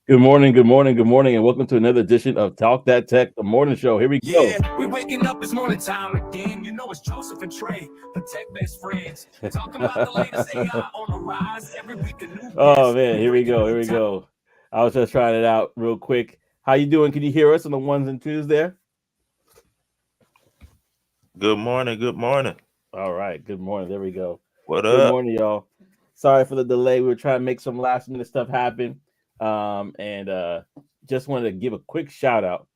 Good morning, good morning, good morning, and welcome to another edition of Talk That Tech, the morning show. Here we go. Yeah, we're waking up. It's morning time again. You know it's Joseph and Trey, the tech best friends. Talking about the latest AI on the rise. Every week a new Oh guest. man, We here we breaking go, new here we time. go. I was just trying it out real quick. How you doing? Can you hear us on the ones and twos there? Good morning. Good morning. All right, good morning. There we go. What Good up? morning, y'all. Sorry for the delay. We were trying to make some last minute stuff happen. And just wanted to give a quick shout out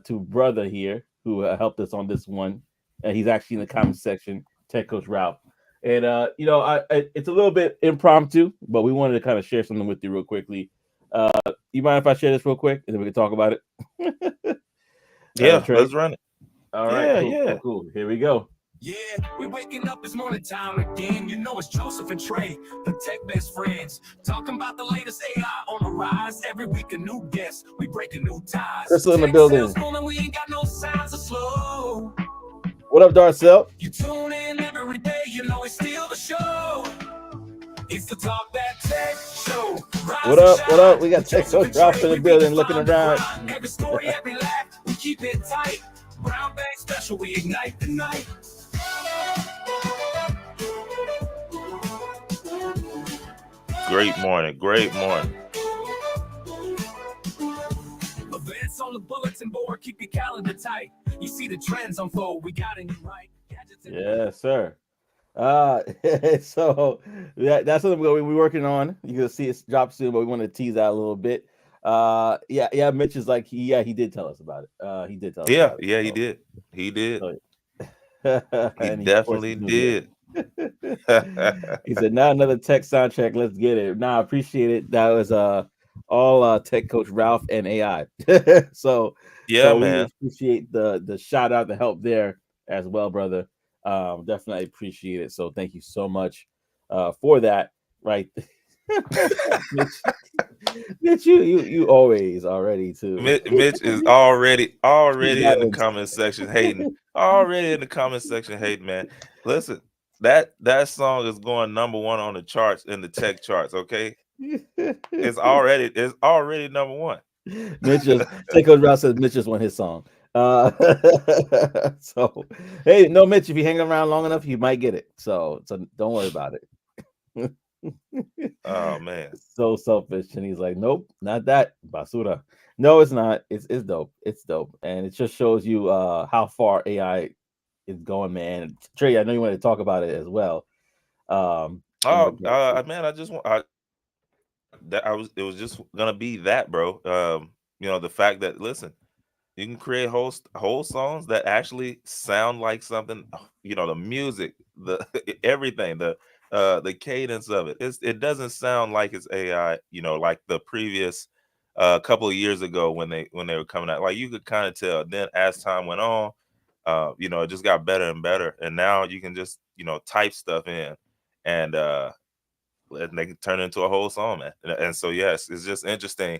to brother here who helped us on this one. He's actually in the comment section, Tech Coach Ralph. And it's a little bit impromptu, but we wanted to kind of share something with you real quickly. You mind if I share this real quick and then we can talk about it? Yeah, Trey. let's run it. All right, Yeah, cool, yeah. cool, cool. Here we go. Yeah, we're waking up. It's morning time again. You know it's Joseph and Trey, the tech best friends. Talking about the latest AI on the rise. Every week a new guest. We breaking new ties. Crystal in the Tech building. sales morning, we ain't got no signs of slow. What up, Darcel? You tune in every day. You know it's still the show. It's the Talk That Tech Show. What Rise and up? What up? shine. We got Tech Joseph Coach and Ralph Trey, in the we building, looking redefine the around. grind. Every story, every laugh, we keep it tight. Brown bag special, we ignite the night. Great morning. Great morning. Events on the bulletin board, keep your calendar tight. You see the trends unfold, we got it right. Gadgets and Yes, sir. Uh, so that's something we're working on. You can see it's dropped soon, but we want to tease out a little bit. Yeah. Mitch is like, he did tell us about it. He did tell us Yeah, about it. yeah, he did. He did. He And he, of course, definitely he's doing did. it. He said, "Now another tech soundtrack. Let's get it." Nah, I appreciate it. That was all Tech Coach Ralph and AI. so Yeah, so we man. appreciate the shout out, the help there as well, brother. Definitely appreciate it. So thank you so much for that. Right, Mitch, Mitch, you always already too. Mitch is already in the comment section hating. Already in the comment section hating, man. Listen, that song is going number one on the charts in the tech charts. Okay, it's already number one. Mitch just Tech Coach Ralph says Mitch just won his song. Uh, so hey, no, Mitch, if you hang around long enough, you might get it. So don't worry about it. Oh man. So selfish, and he's like, nope, not that basura. No, it's not. It's dope. It's dope, and it just shows you how far AI is going, man. Trey, I know you want to talk about it as well. In Oh, regards to man, I just want that I was it was just gonna be that, bro. The fact that listen, you can create whole songs that actually sound like something. The music, the everything, the cadence of it. It doesn't sound like it's AI. Like the previous couple of years ago when they were coming out. Like you could kind of tell. Then as time went on, it just got better and better. And now you can just type stuff in, and they can turn it into a whole song, man. And so yes, it's just interesting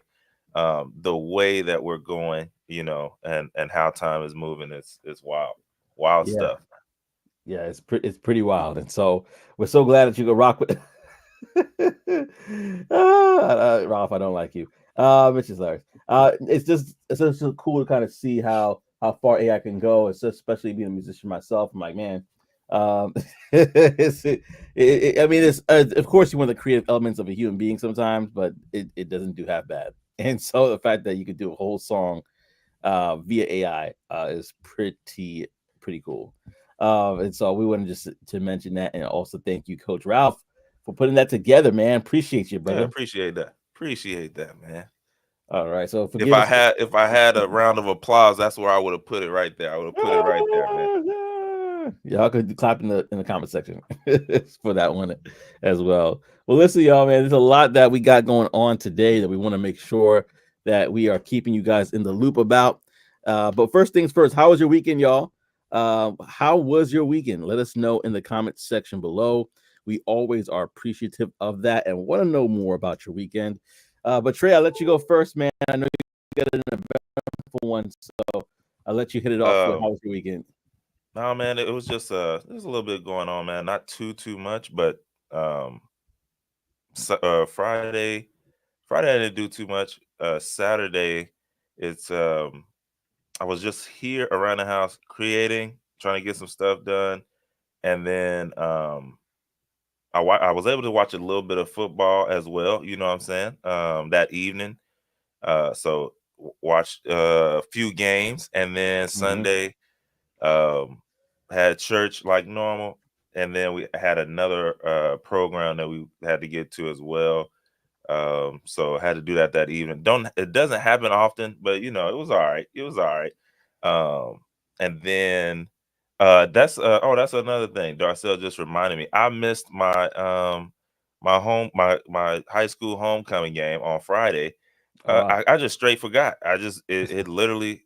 the way that we're going, and how time is moving. It's wild yeah, stuff. yeah, it's pretty wild, and so we're so glad that you could rock with. Ralph, I don't like you. Which is hilarious. It's just so cool to kind of see how far AI can go. It's just, especially being a musician myself. I'm like, man, I mean, it's of course you want the creative elements of a human being sometimes, but it doesn't do half bad. And so the fact that you could do a whole song via AI is pretty cool. And so we wanted just to mention that, and also thank you, Coach Ralph, for putting that together, man. Appreciate you, Yeah, brother. appreciate that, man. All right, so If forgive I us. had if I had a round of applause, that's where I would have put it right there. I would have put it right there, man. Y'all could clap in the comment section for that one as well. Well, listen, y'all, man, there's a lot that we got going on today that we want to make sure that we are keeping you guys in the loop about. But first things first, how was your weekend, y'all? How was your weekend? Let us know in the comment section below. We always are appreciative of that and want to know more about your weekend. But Trey, I'll let you go first, man. I know you got an eventful one, so I'll let you hit it off with Uh, how was your weekend. no, man, it was just there's a little bit going on, man. Not too much, but um, so, Friday I didn't do too much. Saturday, it's I was just here around the house creating, trying to get some stuff done, and then I was able to watch a little bit of football as well. You know what I'm saying? That evening, so watched a few games, and then Mhm. Sunday um, had church like normal, and then we had another program that we had to get to as well. So I had to do that evening. Don't It doesn't happen often, but it was all right. It was all right. And then that's another thing. Darcel just reminded me. I missed my high school homecoming game on Friday. Oh wow. I just straight forgot. It literally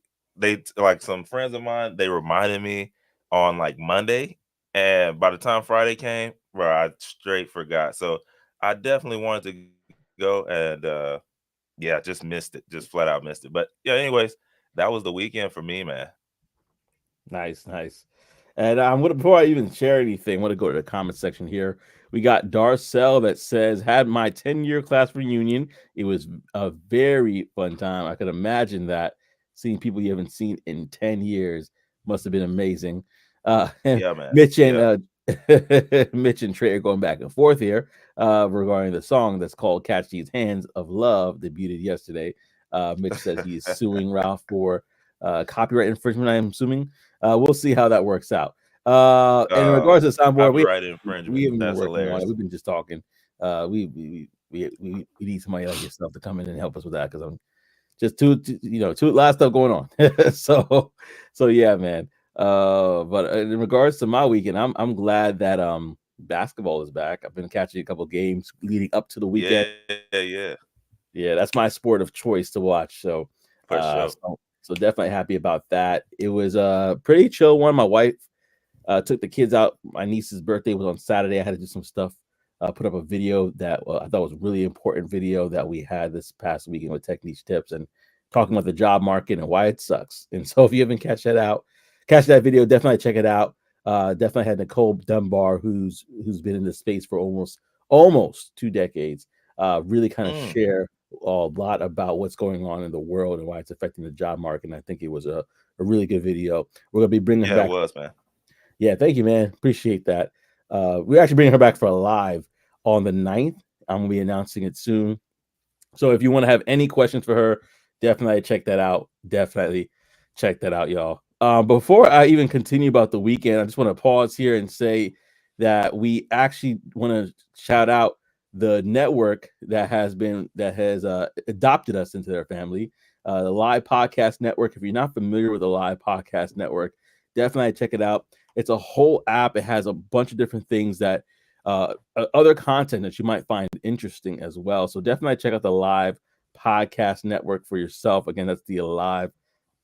like some friends of mine, they reminded me on like Monday, and by the time Friday came, bro, I straight forgot. So I definitely wanted to go, and yeah, just missed it, just flat out missed it. But yeah, anyways, that was the weekend for me, man. Nice, nice. And I'm gonna before I even share anything, I want to go to the comment section here. We got Darcel that says, "Had my 10-year class reunion. It was a very fun time. I could imagine that seeing people you haven't seen in 10 years must have been amazing." And Yeah, man. Mitch and Yeah. Mitch and Trey are going back and forth here regarding the song that's called "Catch These Hands of Love," debuted yesterday. Mitch says he's suing Ralph for copyright infringement, I'm assuming. We'll see how that works out. And in regards to the soundboard, Copyright we infringement. haven't been That's working on it. hilarious. We've been just talking. We need somebody like yourself to come in and help us with that because I'm just too lot of stuff going on. So yeah, man. But in regards to my weekend, I'm glad that basketball is back. I've been catching a couple games leading up to the weekend. Yeah. Yeah, that's my sport of choice to watch. So, For sure. definitely happy about that. It was a pretty chill one. My wife took the kids out. My niece's birthday was on Saturday. I had to do some stuff. Put up a video that I thought was a really important video that we had this past weekend with Technique Tips and talking about the job market and why it sucks. And so, if you haven't catch that video, definitely check it out. Definitely had Nicole Dunbar, who's been in this space for almost 2 decades. Really kind of Mm. share a lot about what's going on in the world and why it's affecting the job market. And I think it was a really good video. We're gonna be bringing her Yeah, it back. was, man. Yeah, thank you, man. Appreciate that. We're actually bringing her back for a live on the 9th. I'm gonna be announcing it soon. So if you want to have any questions for her, definitely check that out. Definitely check that out, y'all. Before I even continue about the weekend, I just want to pause here and say that we actually want to shout out the network that has adopted us into their family, the Live Podcast Network. If you're not familiar with the Live Podcast Network, definitely check it out. It's a whole app. It has a bunch of different things that other content that you might find interesting as well. So definitely check out the Live Podcast Network for yourself. Again, that's the Live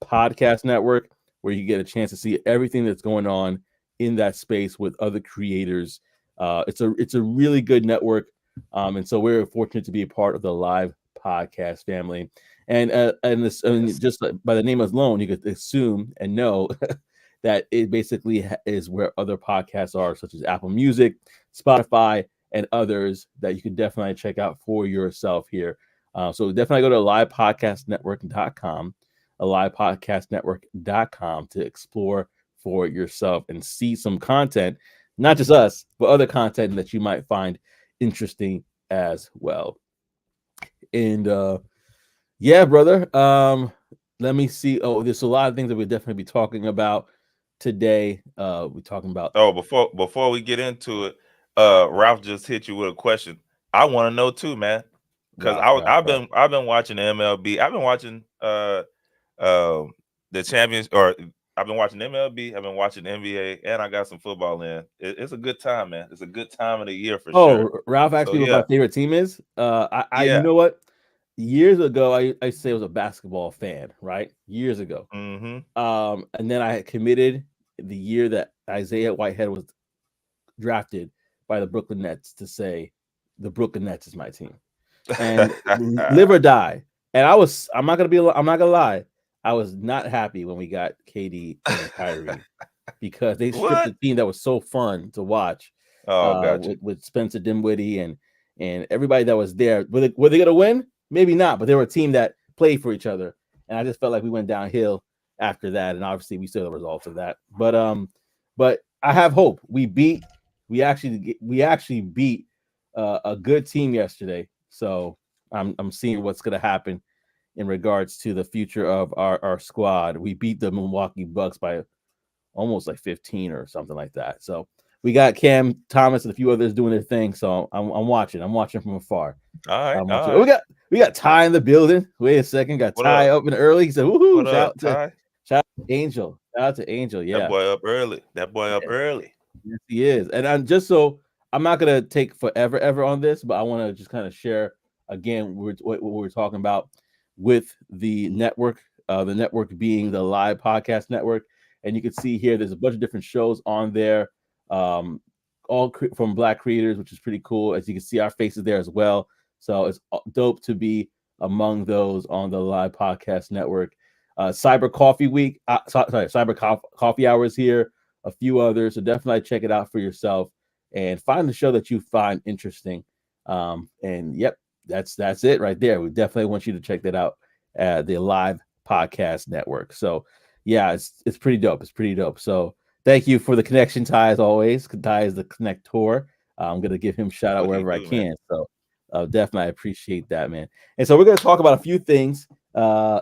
Podcast Network, where you get a chance to see everything that's going on in that space with other creators. It's a really good network, and so we're fortunate to be a part of the Live Podcast family. And this, I mean, Yes. just by the name alone, you could assume and know that it basically is where other podcasts are, such as Apple Music, Spotify, and others that you can definitely check out for yourself here. So definitely go to livepodcastnetwork.com, livepodcastnetwork.com to explore for yourself and see some content, not just us, but other content that you might find interesting as well. And yeah, brother. Let me see. Oh, there's a lot of things that we'll definitely be talking about today. We're talking about Oh, before we get into it, Ralph just hit you with a question. I want to know too, man, because Ralph, Ralph, Ralph. I've been watching MLB. I've been watching the champions, or I've been watching MLB. I've been watching NBA, and I got some football in. It's a good time, man. It's a good time of the year for sure. Oh, Ralph asked So me what my yeah, favorite team is. You yeah. know what? Years ago, I used to say I was a basketball fan, right? Years ago. Mm-hmm. And then I had committed the year that Isaiah Whitehead was drafted by the Brooklyn Nets to say the Brooklyn Nets is my team. And live or die. And I'm not gonna lie, I was not happy when we got KD and Kyrie because they stripped What? the team that was so fun to watch Oh, gotcha. with Spencer Dinwiddie and everybody that was there. Were they gonna win? maybe not, but they were a team that played for each other, and I just felt like we went downhill after that, and obviously we saw the results of that. But I have hope. We actually beat a good team yesterday, so I'm seeing what's going to happen in regards to the future of our squad. We beat the Milwaukee Bucks by almost like 15 or something like that. So we got Cam Thomas and a few others doing their thing. So I'm watching. I'm watching from afar. All right, I'm all watching. Oh, right. we got Ty in the building. Wait a second. Got What Ty up? up and early. He said, "Woohoo!" What up, Ty? Shout out to Angel. Shout out to Angel. That Yeah. boy up early. That boy up Yeah. early. Yes, he is. And I'm just so I'm not gonna take forever ever on this, but I want to just kind of share again what we're talking about with the network being the live podcast network. And you can see here there's a bunch of different shows on there, um, from Black creators, which is pretty cool. As you can see, our faces there as well. So it's dope to be among those on the live podcast network. Cyber Coffee Week, Cyber Coffee Hours here, a few others. So definitely check it out for yourself and find the show that you find interesting. And yep, that's it right there. We definitely want you to check that out at the live podcast network. So yeah, it's pretty dope. It's pretty dope. So thank you for the connection, Ty, as always. Ty is the connector. I'm gonna give him a shout That's out what he wherever I do, man. can. So definitely I appreciate that, man. And so we're gonna talk about a few things. Uh,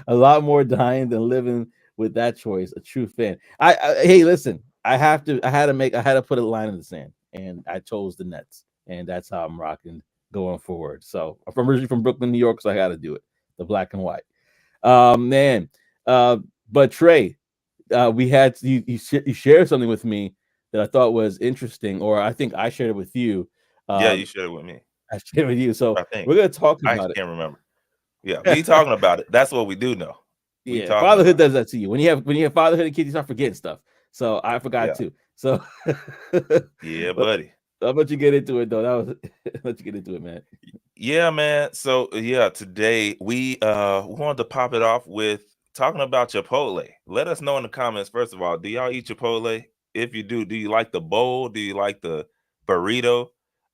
a lot more dying than living with that choice. A true fan. Hey, listen. I had to put a line in the sand, and I chose the Nets, and that's how I'm rocking going forward. So I'm originally from Brooklyn, New York, so I got to do it. The black and white. Man. Uh, but Trey, we had you shared something with me that I thought was interesting, or I think I shared it with you. Yeah, Um, you shared it with me. I shared it with you, so I think. we're gonna talk I about actually can't remember. Yeah, we it. talking about it. That's what we do know. We Yeah, talking fatherhood about does that to you. When you have fatherhood and kids, you start forgetting stuff. So I it. forgot Yeah. too. So Yeah, but buddy. I'll let you get into it though. That was let you get into it, man. Yeah, man. So yeah, today we wanted to pop it off with talking about Chipotle. Let us know in the comments, first of all, do y'all eat Chipotle? If you do you like the bowl? Do you like the burrito?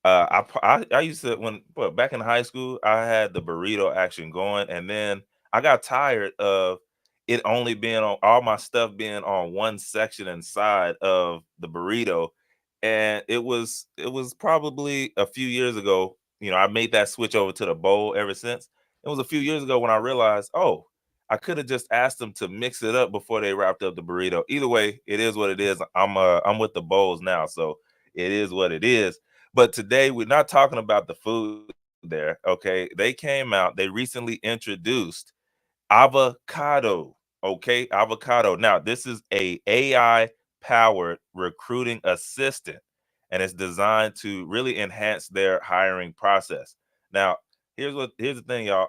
I used to back in high school, I had the burrito action going, and then I got tired of it only being on all my stuff being on one section inside of the burrito. And it was probably a few years ago, I made that switch over to the bowl ever since. It was a few years ago when I realized, oh, I could have just asked them to mix it up before they wrapped up the burrito. Either way, it is what it is. I'm with the bowls now, so it is what it is. But today we're not talking about the food there. Okay, they came out. They recently introduced avocado. Okay, avocado. Now this is a AI powered recruiting assistant, and it's designed to really enhance their hiring process. Now here's the thing, y'all.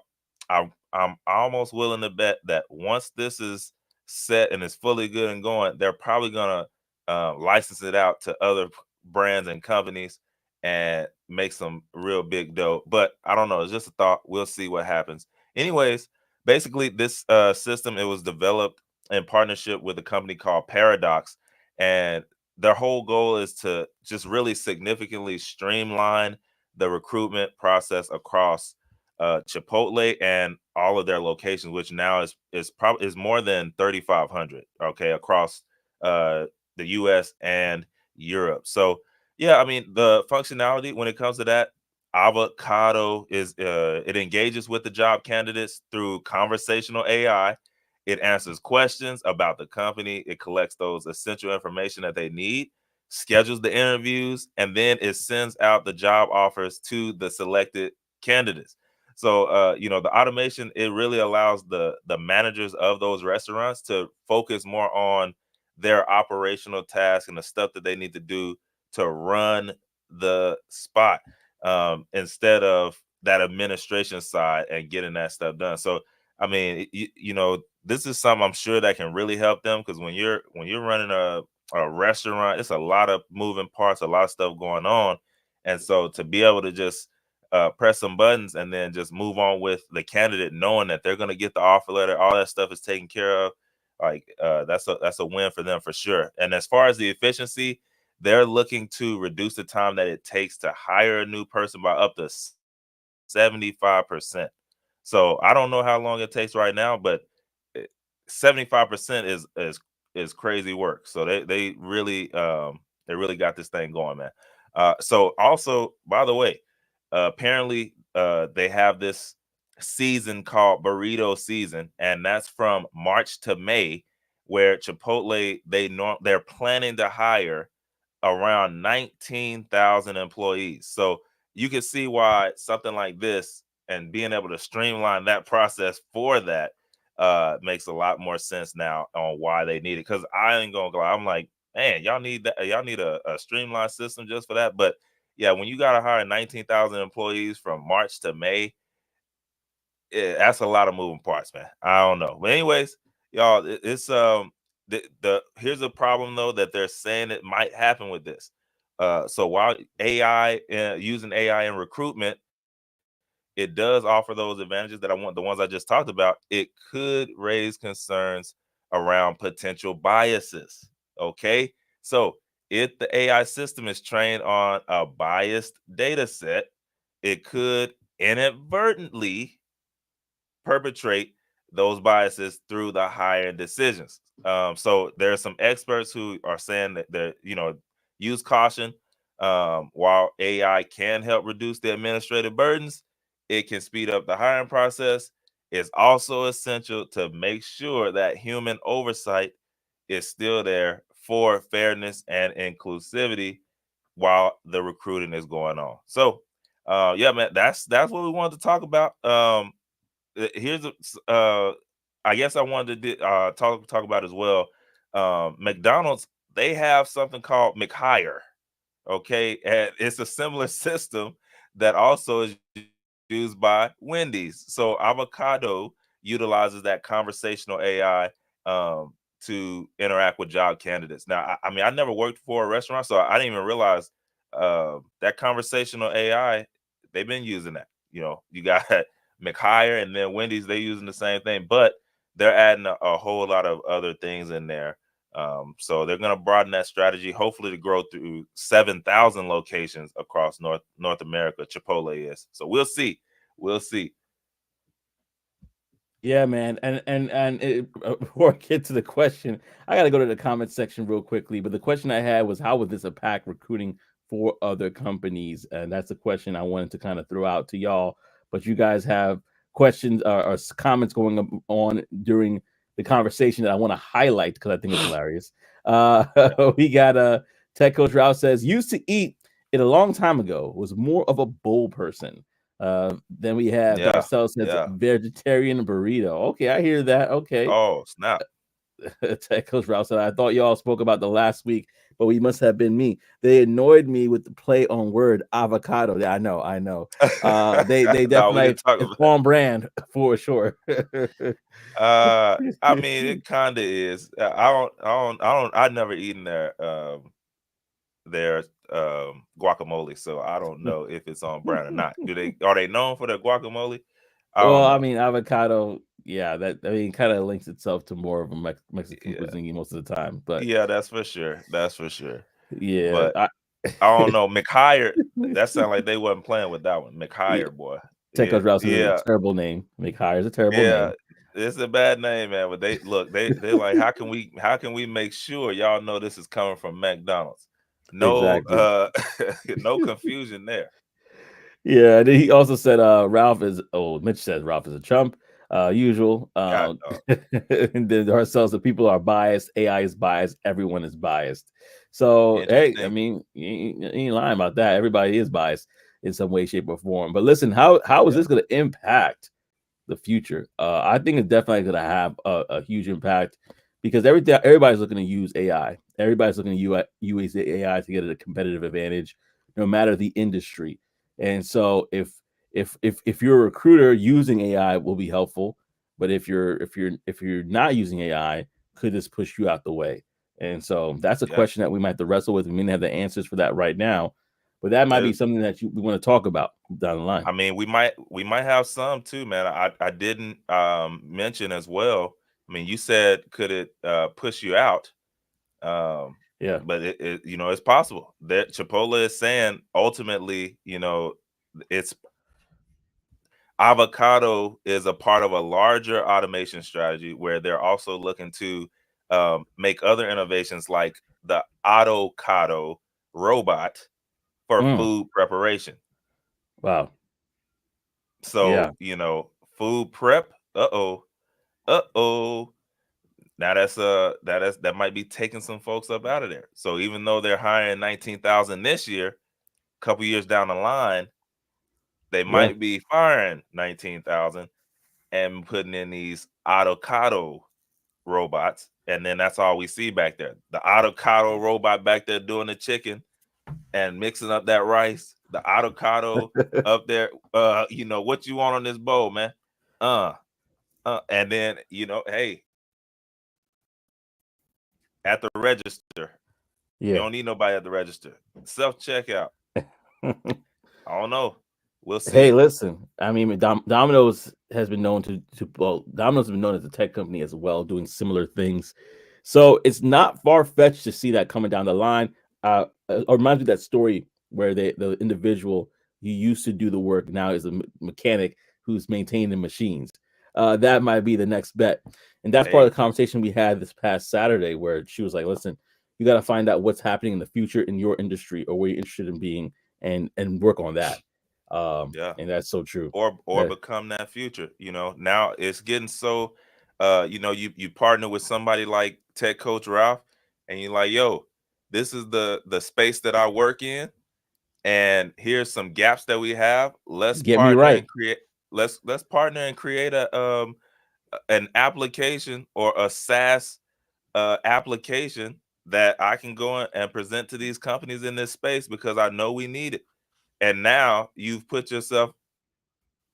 I'm almost willing to bet that once this is set and it's fully good and going, they're probably gonna license it out to other brands and companies and make some real big dough. But I don't know. It's just a thought. We'll see what happens. Anyways, basically this system, it was developed in partnership with a company called Paradox, and their whole goal is to just really significantly streamline the recruitment process across Chipotle and all of their locations, which now is probably is more than 3,500. Okay, across the U.S. and Europe. So yeah, I mean the functionality when it comes to that, avocado is it engages with the job candidates through conversational AI. It answers questions about the company. It collects those essential information that they need, schedules the interviews, and then it sends out the job offers to the selected candidates. So the automation, it really allows the managers of those restaurants to focus more on their operational tasks and the stuff that they need to do to run the spot, instead of that administration side and getting that stuff done. So I mean, this is something I'm sure that can really help them, because when you're running a restaurant, it's a lot of moving parts, a lot of stuff going on. And so to be able to just press some buttons and then just move on with the candidate, knowing that they're going to get the offer letter, all that stuff is taken care of. Like that's a win for them for sure. And as far as the efficiency, they're looking to reduce the time that it takes to hire a new person by up to 75%. So I don't know how long it takes right now, but 75% is crazy work. So they really got this thing going, man. So also, by the way, apparently they have this season called burrito season, and that's from March to May, where Chipotle they're planning to hire around 19,000 employees. So you can see why something like this and being able to streamline that process for that makes a lot more sense now on why they need it. Because I ain't gonna go. I'm like, man, y'all need that. Y'all need a streamlined system just for that. But yeah, when you gotta hire 19,000 employees from March to May, that's a lot of moving parts, man. I don't know. But anyways, y'all, it's the here's a problem though that they're saying it might happen with this. So while AI using AI in recruitment, it does offer those advantages that the ones I just talked about. It could raise concerns around potential biases. Okay, so if the AI system is trained on a biased data set, it could inadvertently perpetrate those biases through the hiring decisions. So there are some experts who are saying that use caution. While AI can help reduce the administrative burdens, it can speed up the hiring process. It's also essential to make sure that human oversight is still there for fairness and inclusivity while the recruiting is going on. So, yeah, man, that's what we wanted to talk about. Here's I guess I wanted to talk about as well. McDonald's, they have something called McHire. Okay, and it's a similar system that also is used by Wendy's. So Avocado utilizes that conversational AI to interact with job candidates. Now, I mean, I never worked for a restaurant, so I didn't even realize that conversational AI. They've been using that. You got McHire, and then Wendy's, they using the same thing, but they're adding a whole lot of other things in there. So they're going to broaden that strategy, hopefully to grow through 7,000 locations across North America. Chipotle is. So we'll see. We'll see. Yeah, man, before I get to the question, I got to go to the comment section real quickly. But the question I had was, how would this impact recruiting for other companies? And that's a question I wanted to kind of throw out to y'all. But you guys have questions or comments going on during the conversation that I want to highlight because I think it's hilarious. We got Tech Coach Ralph says, used to eat it a long time ago, was more of a bowl person. Then we have Darcel says vegetarian burrito. Okay, I hear that. Okay. Oh, snap. Tech Coach Ralph said, I thought y'all spoke about the last week, but we must have been me. They annoyed me with the play on word avocado. Yeah, I know. They definitely it's on brand for sure. I mean, it kind of is. I've never eaten their guacamole, so I don't know if it's on brand or not. Are they known for their guacamole? Well, I mean, avocado, yeah, kind of links itself to more of a Mexican cuisine most of the time. But yeah, that's for sure. That's for sure. Yeah, but I don't know. McHire, that sounds like they wasn't playing with that one. McHire, boy. Tech Coach Ralph says it's a terrible name. McHire is a terrible name. It's a bad name, man. But they're like, how can we make sure y'all know this is coming from McDonald's? No, exactly. No confusion there. Yeah, and he also said Mitch says Ralph is a chump, usual. And then ourselves, the people are biased, AI is biased, everyone is biased. So hey, I mean, you ain't lying about that. Everybody is biased in some way, shape, or form. But listen, how is this going to impact the future? I think it's definitely going to have a huge impact because everybody's looking to use AI. Everybody's looking to use AI to get a competitive advantage, no matter the industry. And so if you're a recruiter, using AI will be helpful. But if you're not using AI, could this push you out the way? And so that's a question that we might have to wrestle with. We may not have the answers for that right now, but that might be something that we want to talk about down the line. I mean, we might have some too, man. I didn't mention as well. I mean, you said could it push you out? Yeah, but it it's possible that Chipotle is saying ultimately, it's Avocado is a part of a larger automation strategy where they're also looking to make other innovations like the Autocado robot for food preparation. Wow. So, Yeah. food prep. Uh-oh. Uh-oh. Now that might be taking some folks up out of there. So even though they're hiring 19,000 this year, a couple years down the line, they Yeah. might be firing 19,000 and putting in these avocado robots, and then that's all we see back there. The avocado robot back there doing the chicken and mixing up that rice. The avocado up there, what you want on this bowl, man? And then hey, at the register, you Yeah. don't need nobody at the register. Self checkout. I don't know. We'll Hey, see. listen. I mean, Domino's has been known Domino's has been known as a tech company as well, doing similar things. So it's not far fetched to see that coming down the line. It reminds me of that story where the individual who used to do the work now is a mechanic who's maintaining the machines. That might be the next bet, and that's part of Hey, the conversation we had this past Saturday, where she was like, "Listen, you got to find out what's happening in the future in your industry or where you're interested in being, and work on that." yeah. And that's so true. Or That become that future. Now it's getting so you partner with somebody like Tech Coach Ralph, and you're like, yo, this is the space that I work in, and here's some gaps that we have. Let's get me partner right. and create let's partner and create an application or a SaaS application that I can go and present to these companies in this space because I know we need it. And now you've put yourself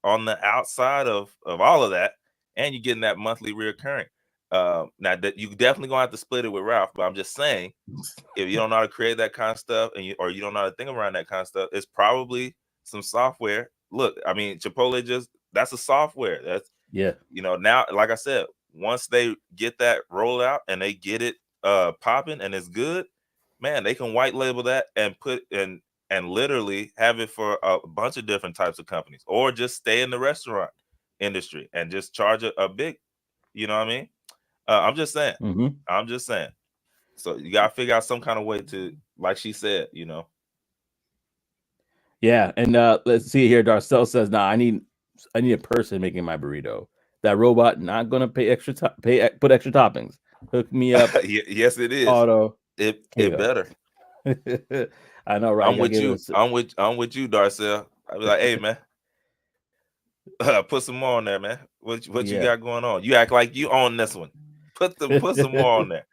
on the outside of all of that, and you're getting that monthly reoccurring. Now that you definitely gonna have to split it with Ralph, but I'm just saying, if you don't know how to create that kind of stuff, or you don't know how to think around that kind of stuff, it's probably some software. Look, I mean, Chipotle that's a software. That's Yeah. now, like I said, once they get that rolled out and they get it popping and it's good, man, they can white label that and put and literally have it for a bunch of different types of companies, or just stay in the restaurant industry and just charge a big, you know what I mean? I'm just saying. Hmm. I'm just saying. So you gotta figure out some kind of way to, like she said, Yeah. And let's see here. Darcel says, "Nah, I need a person making my burrito. That robot not gonna pay put extra toppings. Hook me up, Yes, it is. auto. Here It you better. go." I know, right? I'm You gotta with give you. us. I'm with you, Darcel. I'll be like, hey man, put some more on there, man. What you Yeah. got going on? You act like you own this one. Put some more on there.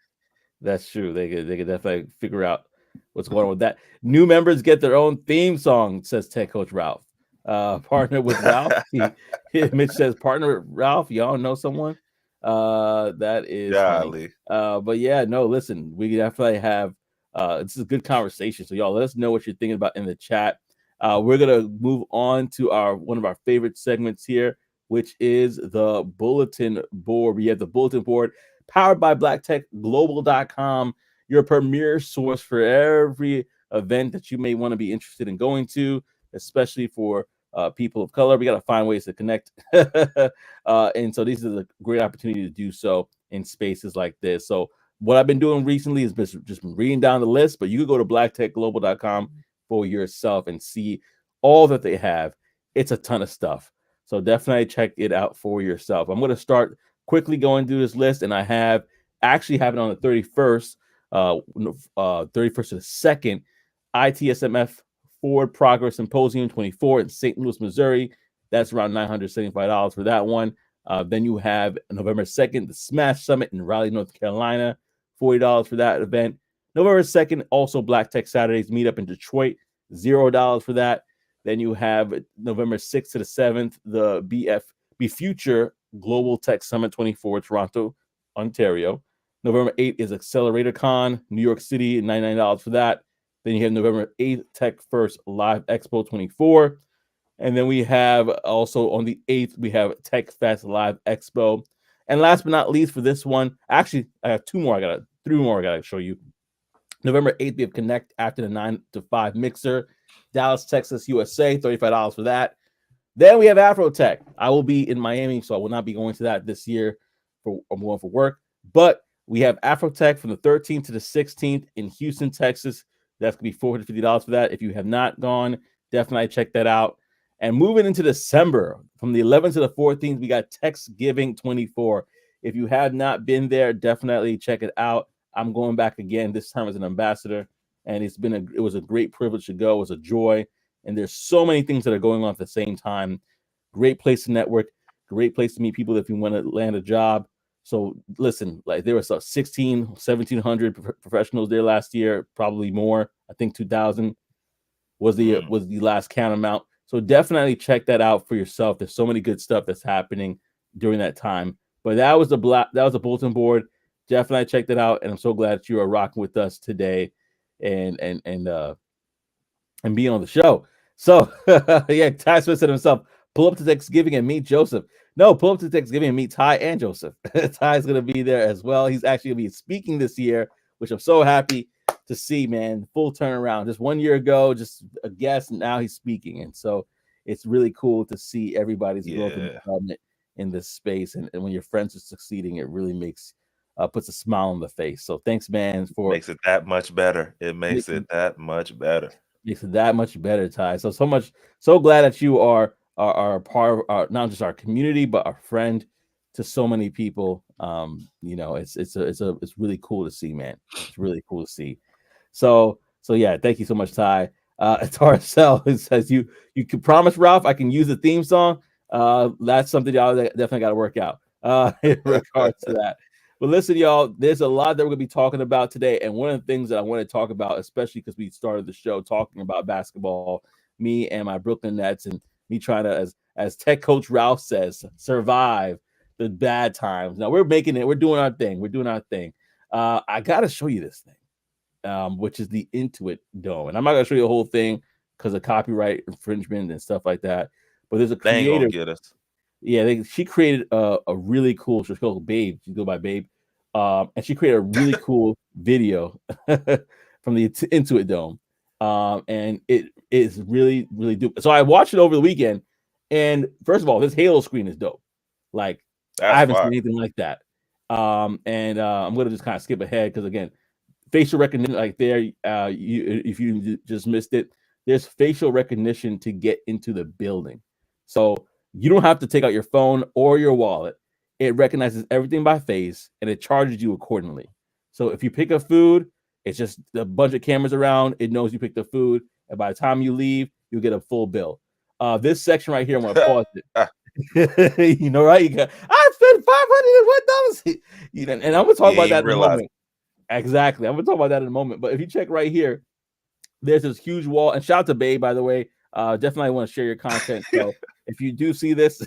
That's true. They could definitely figure out what's going on with that. New members get their own theme song, says Tech Coach Ralph. Partner with Ralph. Mitch says, partner with Ralph. Y'all know someone? That is funny. Golly. But yeah, no, listen, we definitely have this is a good conversation. So y'all let us know what you're thinking about in the chat. We're gonna move on to our one of our favorite segments here, which is the bulletin board. We have the bulletin board powered by blacktechglobal.com, your premier source for every event that you may want to be interested in going to, especially for people of color. We got to find ways to connect. And so this is a great opportunity to do so in spaces like this. So what I've been doing recently is just been reading down the list, but you can go to blacktechglobal.com for yourself and see all that they have. It's a ton of stuff. So definitely check it out for yourself. I'm going to start quickly going through this list, and I have actually have it on the 31st, 31st to the 2nd, ITSMF Forward Progress Symposium 24 in St. Louis, Missouri. That's around $975 for that one. Then you have November 2nd, the Smash Summit in Raleigh, North Carolina, $40 for that event. November 2nd, also Black Tech Saturdays meetup in Detroit, $0 for that. Then you have November 6th to the 7th, the Be Future Global Tech Summit 24, Toronto, Ontario. November 8th is Accelerator Con, New York City, $99 for that. Then you have November 8th, Tech First Live Expo 24. And then we have also on the 8th, we have Tech Fest Live Expo. And last but not least for this one, actually, I got three more I got to show you. November 8th, we have Connect after the 9 to 5 mixer. Dallas, Texas, USA, $35 for that. Then we have Afrotech. I will be in Miami, so I will not be going to that this year. I'm going for work. But we have Afrotech from the 13th to the 16th in Houston, Texas. That's going to be $450 for that. If you have not gone, definitely check that out. And moving into December, from the 11th to the 14th, we got Texgiving 24. If you have not been there, definitely check it out. I'm going back again, this time as an ambassador. And it was a great privilege to go. It was a joy. And there's so many things that are going on at the same time. Great place to network, great place to meet people if you want to land a job. So listen, like there was 1,700 professionals there last year, probably more. I think 2,000 was the last count amount. So definitely check that out for yourself. There's so many good stuff that's happening during that time. But that was the bulletin board. Definitely check that out, and I'm so glad that you are rocking with us today, and being on the show. So yeah, Ty Smith said himself, pull up to Thanksgiving and meet Joseph. No, pull up to Thanksgiving and meet Ty and Joseph. Ty's gonna be there as well. He's actually gonna be speaking this year, which I'm so happy to see, man. Full turnaround. Just 1 year ago, just a guest, and now he's speaking. And so it's really cool to see everybody's growth and development in this space. And when your friends are succeeding, it really puts a smile on the face. So thanks, man, makes it that much better. It makes it that much better. Makes it that much better, Ty. So glad that you are a part of our, not just our community, but our friend to so many people. It's really cool to see, man. It's really cool to see. So yeah, thank you so much, Ty. Tarcell says you can promise Ralph I can use the theme song. That's something y'all definitely got to work out in regards to that. But listen, y'all, there's a lot that we're going to be talking about today. And one of the things that I want to talk about, especially because we started the show talking about basketball, me and my Brooklyn Nets, and me trying to, as tech coach Ralph says, survive the bad times. Now we're making it. We're doing our thing. I got to show you this thing, which is the Intuit Dome. And I'm not going to show you the whole thing because of copyright infringement and stuff like that. But there's a creator. They ain't gonna get us. Yeah, she created a really cool. She's called Babe. She go by Babe, and she created a really cool video from the Intuit Dome, and it is really really dope. So I watched it over the weekend, and first of all, this Halo screen is dope. Like I haven't seen anything like that. I'm gonna just kind of skip ahead because again, facial recognition, like there, if you just missed it, there's facial recognition to get into the building, so. You don't have to take out your phone or your wallet. It recognizes everything by face and it charges you accordingly. So if you pick up food, it's just a bunch of cameras around. It knows you picked the food. And by the time you leave, you'll get a full bill. This section right here, I'm going to pause it. You know, right? I spent $501. And I'm going to talk about that in a moment. Exactly. I'm going to talk about that in a moment. But if you check right here, there's this huge wall. And shout out to Babe, by the way. Definitely want to share your content. So if you do see this,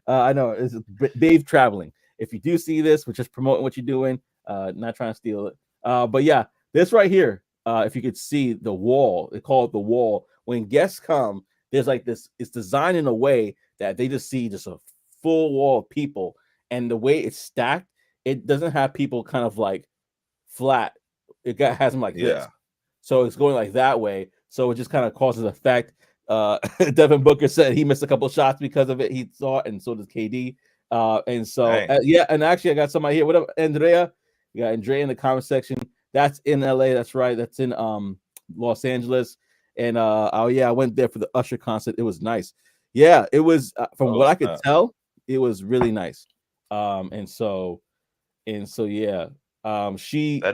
I know it's Babe traveling. If you do see this, we're just promoting what you're doing, not trying to steal it. But yeah, this right here, if you could see the wall, they call it the wall. When guests come, there's like this, it's designed in a way that they just see just a full wall of people. And the way it's stacked, it doesn't have people kind of like flat. Has them like this. So it's going like that way. So it just kind of causes effect. Devin Booker said he missed a couple shots because of it. He saw it, and so does KD. And actually, I got somebody here. What up, Andrea? You got Andrea in the comment section. That's in LA. That's right. That's in Los Angeles. And I went there for the Usher concert. It was nice. Yeah, it was from what I could tell, it was really nice. That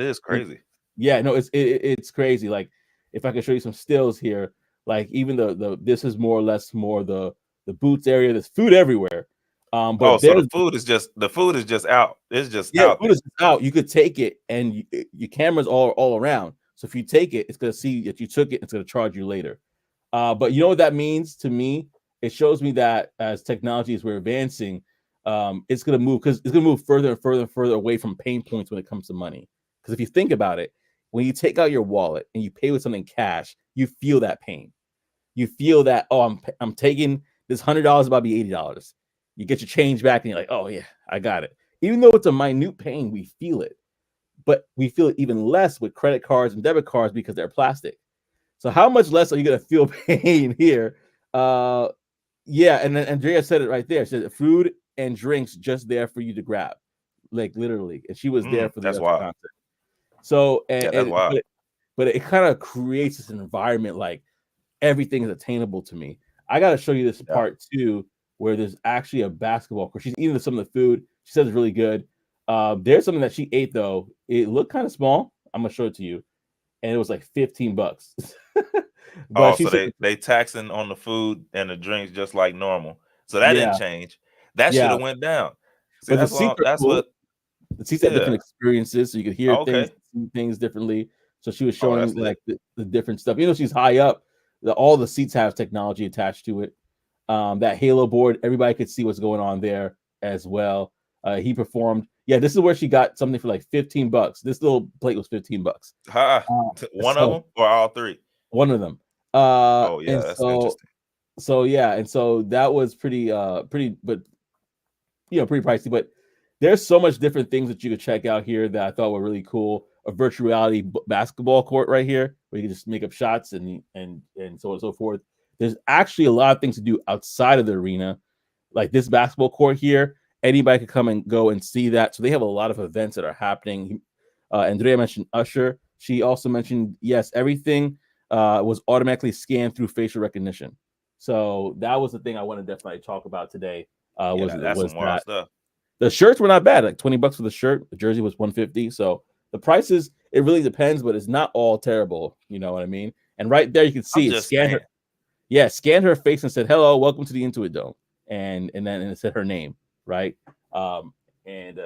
is crazy. Yeah, no, it's crazy. Like if I could show you some stills here. Like even this is more or less the boots area. There's food everywhere. So the food is just out. It's just out. Food is out. You could take it, and your cameras all around. So if you take it, it's gonna see that you took it. It's gonna charge you later. But you know what that means to me? It shows me that as technology as we're advancing, it's gonna move because it's gonna move further and further and further away from pain points when it comes to money. Because if you think about it, when you take out your wallet and you pay with something cash, you feel that pain. You feel that, I'm taking this $100 about to be $80. You get your change back and you're like, oh yeah, I got it. Even though it's a minute pain, we feel it. But we feel it even less with credit cards and debit cards because they're plastic. So how much less are you going to feel pain here Yeah, and then Andrea said it right there. She said food and drinks just there for you to grab, like literally. And she was there for the That's rest of the wild. concert. So Yeah, that's wild. but it kind of creates this environment like everything is attainable to me. I got to show you this Yeah. part too, where there's actually a basketball court. She's eating some of the food. She says it's really good. There's something that she ate though. It looked kind of small. I'm gonna show it to you, and it was like $15. But Oh, she so said, they taxing on the food and the drinks just like normal. So that didn't yeah, change. That should yeah. have went down. See, But the that's seats what are that's cool. what. The seats had Yeah. different experiences, so you could hear things, Okay. see things differently. So she was Oh, showing that's lit. like the different stuff. You know, she's high up. All the seats have technology attached to it. That Halo board, everybody could see what's going on there as well. He performed. Yeah, this is where she got something for like $15. This little plate was $15. Ha. One of So them or all three? one of them. Oh yeah, And that's interesting. yeah, and so that was pretty, but pretty pricey. But there's so much different things that you could check out here that I thought were really cool. A virtual reality basketball court right here, where you can just make up shots and so on and so forth. There's actually a lot of things to do outside of the arena, like this basketball court here. Anybody could come and go and see that. So they have a lot of events that are happening. Andrea mentioned Usher. She also mentioned, yes, everything was automatically scanned through facial recognition. So that was the thing I want to definitely talk about today. Yeah, that's Was some wild that stuff. the shirts were not bad, like $20 for the shirt. The jersey was $150. So the prices, it really depends, but it's not all terrible. You know what I mean? And right there, you can I'm see it. just Scan saying. her, yeah, scanned her face and said, "Hello, welcome to the Intuit Dome," and then it said her name, right? Um, and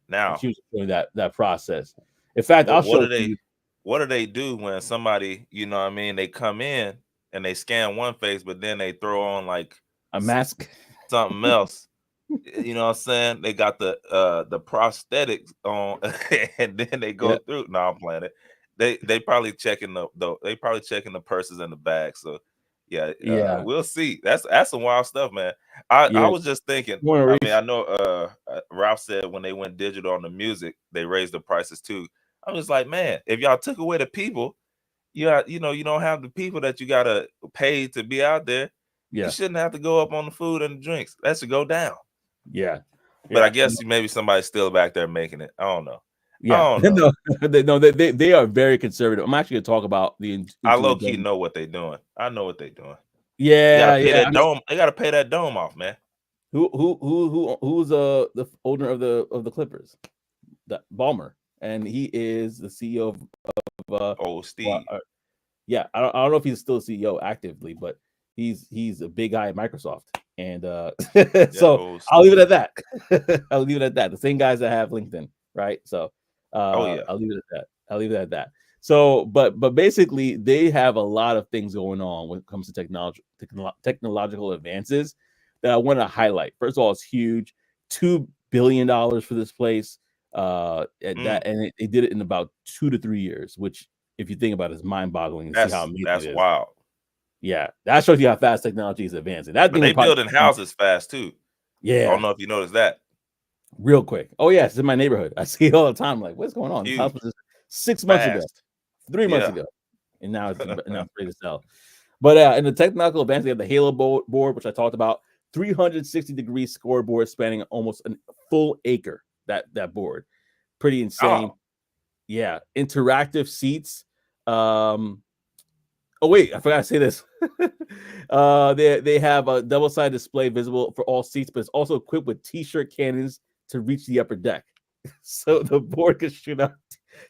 Now, she was showing that process. In fact, I'll what show do it to you. what do they do when somebody, you know what I mean, they come in and they scan one face, but then they throw on like A mask. something else? You know what I'm saying? They got the prosthetics on and then they Yeah, go through. No, I'm playing it. They probably checking they probably checking the purses in the bag. So yeah, yeah, we'll see. That's some wild stuff, man. I yeah. was just thinking, Morning, I mean, Reese. I know Ralph said when they went digital on the music, they raised the prices too. I was like, man, if y'all took away the people, you don't have the people that you gotta pay to be out there. You Yeah, shouldn't have to go up on the food and the drinks. That should go down. yeah, But I yeah. guess maybe somebody's still back there making it. I don't know. I Yeah, don't know. no, they are very conservative. I'm actually going to talk about the I low Intuit key Dome. know what they're doing. I know what they're doing. They gotta Yeah, pay yeah. that dome. They gotta pay that dome off, man. Who's the owner of the Clippers? The Ballmer, and he is the CEO of Oh, well, Steve. yeah. I don't know if he's still a CEO actively, but he's a big guy at Microsoft, and Yeah, so old I'll leave it at Steve. that. I'll leave it at that. The same guys that have LinkedIn, right? So Oh yeah. I'll leave it at that. I'll leave it at that. So, but basically, they have a lot of things going on when it comes to technological advances that I want to highlight. First of all, it's huge, $2 billion for this place. At Mm, that, and they did it in about 2 to 3 years, which, if you think about it, is mind-boggling to see how amazing that's it is. wild. Yeah, that shows you how fast technology is advancing. That But thing they will probably, building houses fast too. I don't yeah, know if you noticed that. real quick. Oh yeah, it's in my neighborhood. I see it all the time. Like, what's going on? This house was Huge, just 6 months ago, fast. 3 months Yeah. ago, and now it's ready to sell. But in the technical advance, they have the Halo board, which I talked about, 360-degree scoreboard spanning almost a full acre. That board, pretty insane. Oh, Yeah, interactive seats. Oh wait, I forgot to say this. They have a double-sided display visible for all seats, but it's also equipped with t-shirt cannons to reach the upper deck. So the board can shoot out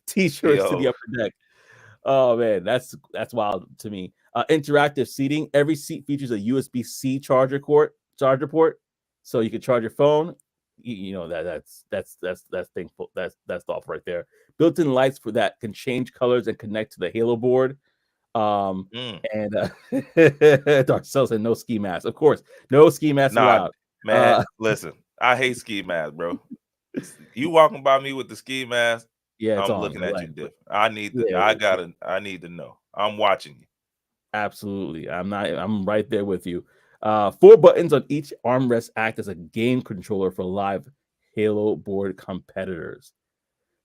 t-shirts to the yo. upper deck. Oh man, that's wild to me. Interactive seating. Every seat features a USB-C charger port, so you can charge your phone. You know that's off right there. Built-in lights for that can change colors and connect to the Halo board. Um, Mm. and Dark Cells and no ski mask. Of course, no ski mask Nah, allowed. man. Listen, I hate ski masks, bro. You walking by me with the ski mask, Yeah, it's I'm on. looking You're at you right. different. I need to. Yeah, I need to know. I'm watching you. absolutely. I'm right there with you. 4 buttons on each armrest act as a game controller for live Halo board competitors.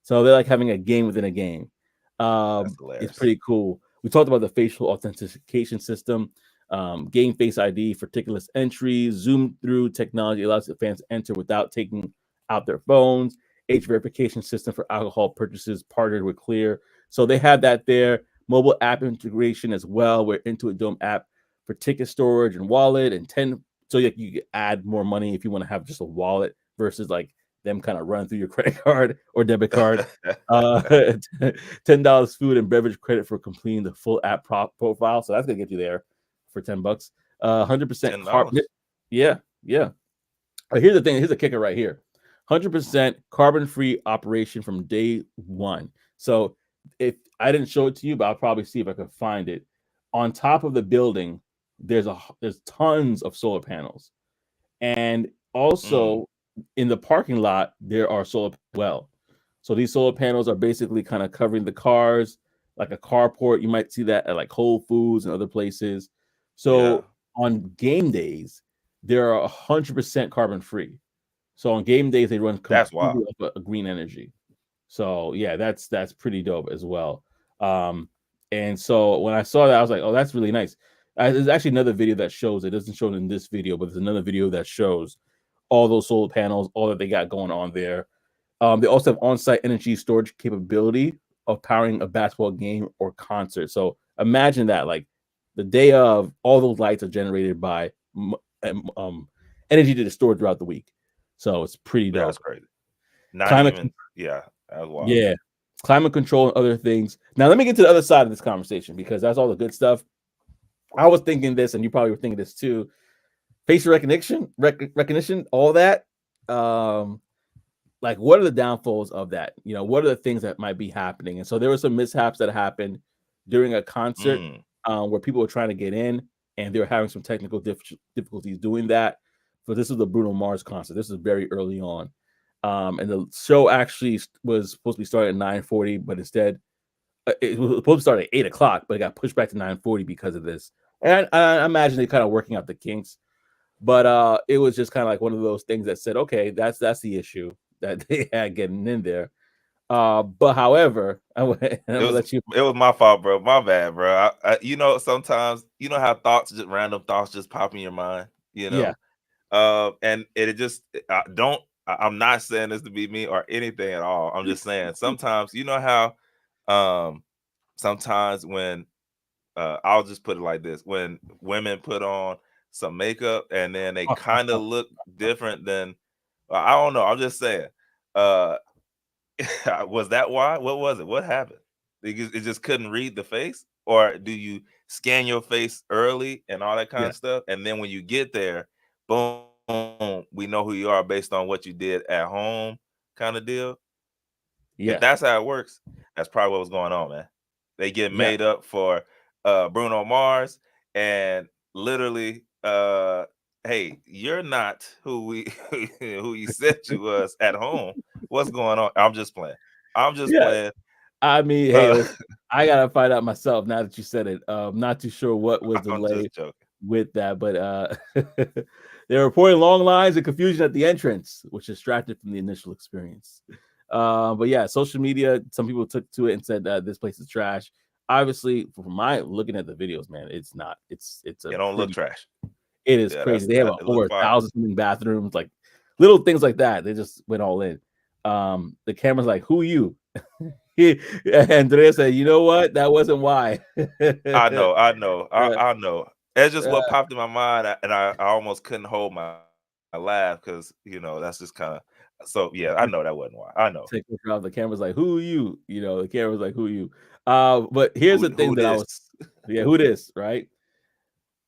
So they're like having a game within a game. That's It's hilarious. pretty cool. We talked about the facial authentication system. Game Face ID for ticketless entry. Zoom through technology allows the fans to enter without taking out their phones. Age verification system for alcohol purchases partnered with Clear. So they have that there. Mobile app integration as well, where Intuit Dome app for ticket storage and wallet and 10. So you can add more money if you want to have just a wallet versus like them kind of run through your credit card or debit card. $10 food and beverage credit for completing the full app profile. So that's gonna get you there for $10. 100% carbon. Yeah. Here's the thing. Here's a kicker right here. 100% carbon-free operation from day one. So if I didn't show it to you, but I'll probably see if I can find it. On top of the building, there's tons of solar panels, and also in the parking lot there are solar well. So these solar panels are basically kind of covering the cars, like a carport. You might see that at like Whole Foods and other places. So on game days, they're 100% carbon free. So on game days, they run completely off a green energy. So yeah, that's pretty dope as well. And so when I saw that, I was like, oh, that's really nice. There's actually another video that shows it. Doesn't show it in this video, but there's another video that shows all those solar panels, all that they got going on there. They also have on-site energy storage capability of powering a basketball game or concert. So imagine that, like the day of, all those lights are generated by energy that is stored throughout the week. So it's pretty dope. That's crazy. That was wild. Yeah, climate control and other things. Now let me get to the other side of this conversation because that's all the good stuff. I was thinking this, and you probably were thinking this too. Facial recognition, all that. Like, what are the downfalls of that? You know, what are the things that might be happening? And so there were some mishaps that happened during a concert where people were trying to get in, and they were having some technical difficulties doing that. So this was the Bruno Mars concert. This is very early on. And the show actually was supposed to be started at 9:40, but instead it was supposed to start at 8 o'clock, but it got pushed back to 9:40 because of this. And I imagine they're kind of working out the kinks, but it was just kind of like one of those things that said, okay, that's the issue that they had getting in there. But however, it was my fault, bro. My bad, bro. You know, sometimes you know how random thoughts just pop in your mind, you know. Yeah. And it just I'm not saying this to be me or anything at all. I'm just saying sometimes you know how sometimes when I'll just put it like this, when women put on some makeup and then they kind of look different than I don't know. I'm just saying. Was that why? What was it? What happened? It just couldn't read the face, or do you scan your face early and all that kind of stuff, and then when you get there, boom, we know who you are based on what you did at home, kind of deal. Yeah, if that's how it works, that's probably what was going on, man. They get made up for Bruno Mars, and literally, hey, you're not who you said you was at home. What's going on? I'm just playing. Playing. I mean, hey, listen, I gotta find out myself now that you said it. Not too sure what was delayed with that, but they're reporting long lines and confusion at the entrance, which distracted from the initial experience. But yeah, social media, some people took to it and said this place is trash. Obviously, from my looking at the videos, man, it's not. It don't look trash. It is crazy. They have over 1,000 bathrooms, like little things like that. They just went all in. The camera's like, "Who you?" And Andrea said, "You know what? That wasn't why." I know. That's just what popped in my mind, and I almost couldn't hold my laugh because you know that's just kind of. So yeah, I know that wasn't why. I know. Take a picture of the camera's like, "Who are you?" You know, the camera's like, "Who are you?" But here's the thing that I was, who this, right?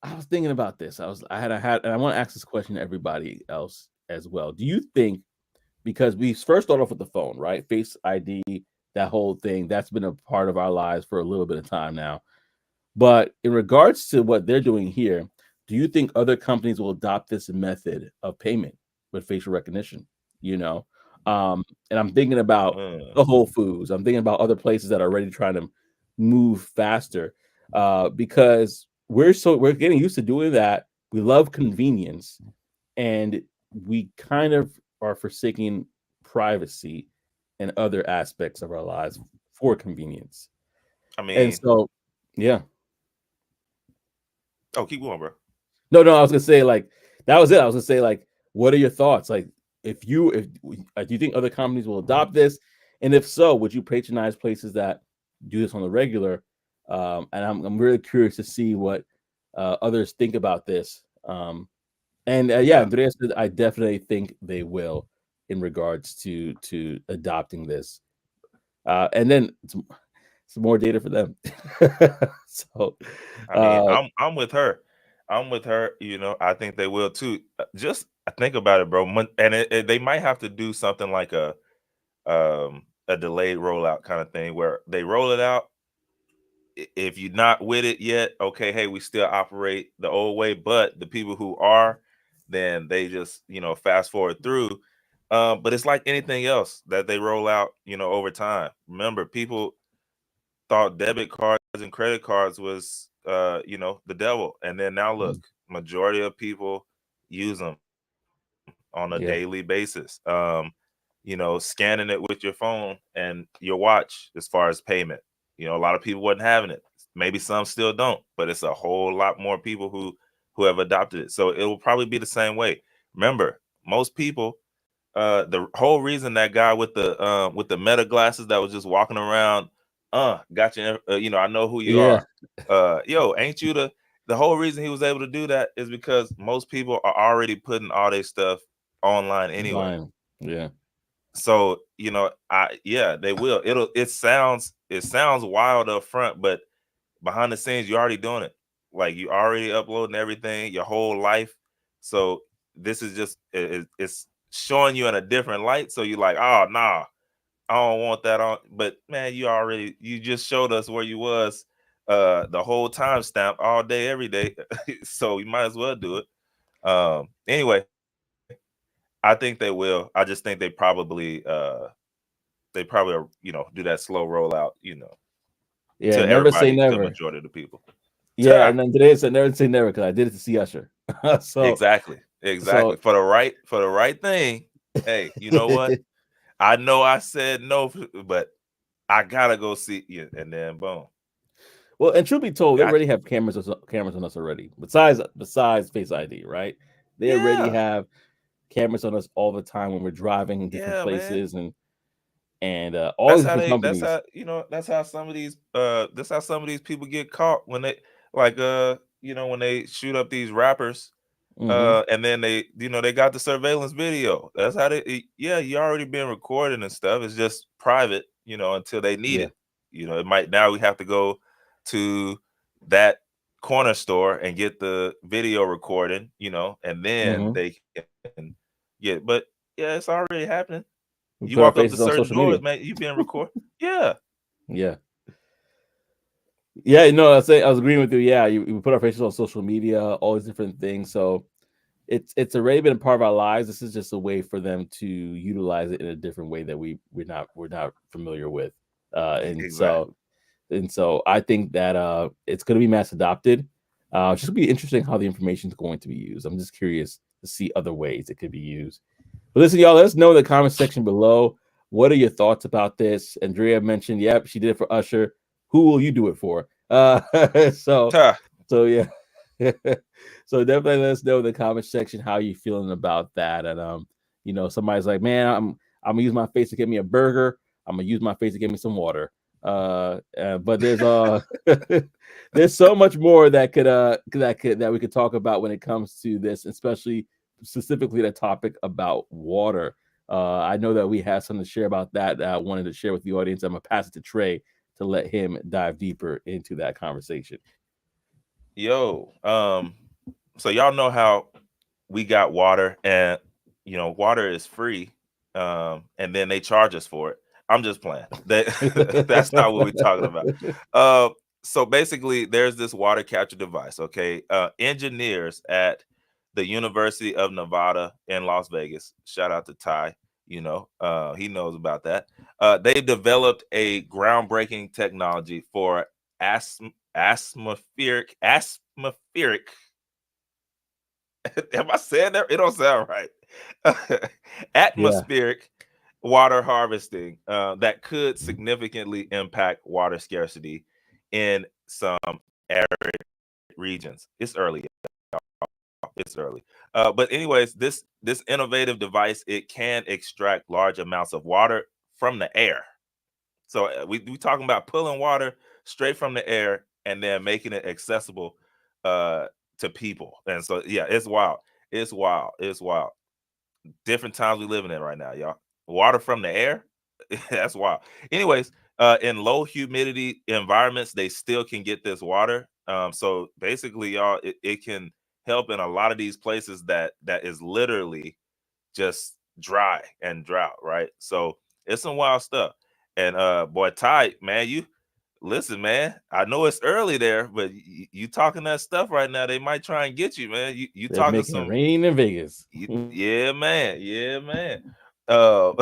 I was thinking about this. I had, and I want to ask this question to everybody else as well. Do you think, because we first started off with the phone, right? Face ID, that whole thing, that's been a part of our lives for a little bit of time now. But in regards to what they're doing here, do you think other companies will adopt this method of payment with facial recognition? You know, and I'm thinking about the Whole Foods. I'm thinking about other places that are already trying to move faster because we're getting used to doing that. We love convenience, and we kind of are forsaking privacy and other aspects of our lives for convenience. I mean, and so, yeah. Oh, keep going, bro. No, I was gonna say like that was it. I was gonna say like, what are your thoughts? Like, if do you think other companies will adopt this, and if so, would you patronize places that do this on the regular? And I'm really curious to see what others think about this. And yeah, Yeah. Andrea said I definitely think they will in regards to adopting this. And then some more data for them. So, I mean, uh, I'm with her. I'm with her. You know, I think they will too. Just think about it, bro. And they might have to do something like a delayed rollout kind of thing where they roll it out. If you're not with it yet, okay, hey, we still operate the old way. But the people who are, then they just fast forward through. But it's like anything else that they roll out, over time. Remember, people thought debit cards and credit cards was the devil, and then now look, majority of people use them on a daily yeah, basis. Scanning it with your phone and your watch as far as payment. A lot of people wasn't having it. Maybe some still don't, but it's a whole lot more people who have adopted it. So it will probably be the same way. Remember, most people, the whole reason that guy with the meta glasses that was just walking around, got you, I know who you yeah, are. Yo, ain't you the whole reason he was able to do that is because most people are already putting all their stuff online anyway. fine, yeah, So, yeah, they will. It sounds wild up front, but behind the scenes, you're already doing it. Like you already uploading everything, your whole life. So this is just it's showing you in a different light. So you're like, oh nah, I don't want that on. But man, you just showed us where you was the whole time stamp all day, every day. So you might as well do it. Anyway, I think they will. I just think they probably do that slow rollout, to yeah. Never say everybody, to the never. majority of the people. Yeah, and then today said never say never because I did it to see Usher. so, Exactly. so Exactly. For the right thing. Hey, you know what? I know I said no, but I gotta go see you. And then boom. well, and truth be told, they Got already have cameras on us already. Besides Face ID, right? They you. already Yeah. have cameras on us all the time when we're driving in different Yeah, man. places and all these different That's companies. how that's how some of these people get caught when they like when they shoot up these rappers. Hmm. And then they got the surveillance video. That's how yeah, you already been recording and stuff. It's just private, until they need Yeah. it. It might now we have to go to that corner store and get the video recording, and then Hmm. they can get. But yeah, it's already happening. We You put walk our up to faces on certain social doors, media. man, you being recorded. Yeah. Yeah. Yeah, no, I was agreeing with you. Yeah, we put our faces on social media, all these different things. So it's already been a part of our lives. This is just a way for them to utilize it in a different way that we're not familiar with. And so Exactly. I think that it's going to be mass adopted. It's just gonna be interesting how the information is going to be used. I'm just curious to see other ways it could be used. But listen, y'all, let us know in the comment section below. What are your thoughts about this? Andrea mentioned, yep, she did it for Usher. Who will you do it for? So, Huh. so yeah. So definitely let us know in the comment section how you feeling about that. And somebody's like, man, I'm gonna use my face to get me a burger. I'm gonna use my face to get me some water. But there's there's so much more that we could talk about when it comes to this, especially specifically the topic about water. I know that we have something to share about that I wanted to share with the audience. I'm gonna pass it to Trey to let him dive deeper into that conversation. Yo, so y'all know how we got water, and water is free, and then they charge us for it. I'm just playing. That's not what we're talking about. uh so basically there's this water capture device. Okay, engineers at the University of Nevada in Las Vegas, shout out to Ty, he knows about that. They developed a groundbreaking technology for atmospheric. Am I saying that? It don't sound right. Yeah. Atmospheric water harvesting, that could significantly impact water scarcity in some arid regions. It's early. It's early. But anyways, this innovative device, it can extract large amounts of water from the air. So we talking about pulling water straight from the air and then making it accessible to people. And so yeah, it's wild. It's wild. It's wild. Different times we living in right now, y'all. Water from the air, that's wild. Anyways, in low humidity environments, they still can get this water. So basically, y'all, it can help in a lot of these places that is literally just dry and drought, right? So it's some wild stuff. And boy, Ty, man, you listen, man. I know it's early there, but you talking that stuff right now, they might try and get you, man. You They're talking making it some rain in Vegas. yeah, man. Yeah, man. So